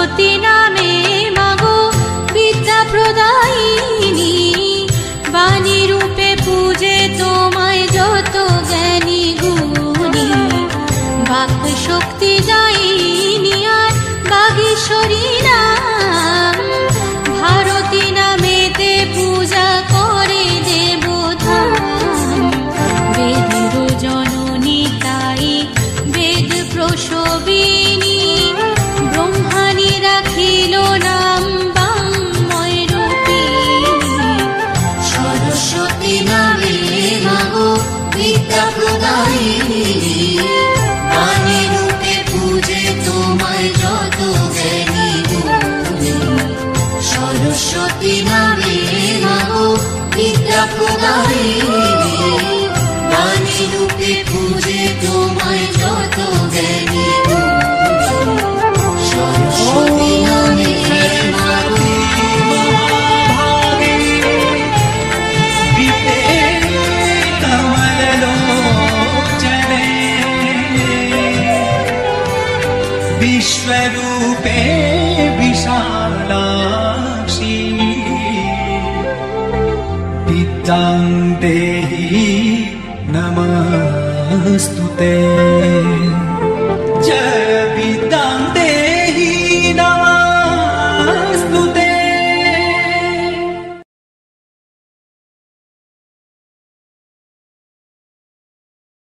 সরস্বতী নামে মাগো বিদ্যা প্রদায়িনী, বাণী রূপে পূজে তোমায় যত জ্ঞানী গুণী। বাক শক্তি দায়িনী আর বাগীশ্বরী নাম, ভারতী নামেতে পূজা করে দেবধাম। বেদের জননী তাই বেদ প্রসবিনী, ব্রহ্মাণী রাখিল নাম বাঙ্ময় রূপিণী। সরস্বতী নামে মাগো বিদ্যা প্রদায়িনী, বাণী রূপে পূজে তোমায় যত জ্ঞানী গুণী। সরস্বতী নামে মাগো বিদ্যা প্রদায়িনী, বাণী রূপে পূজে তোমায় যত জ্ঞানী গুণী। সরস্বতী নামে মাগো विश्वरूपे विशालाक्षी, विद्यां देहि नमस्तुते।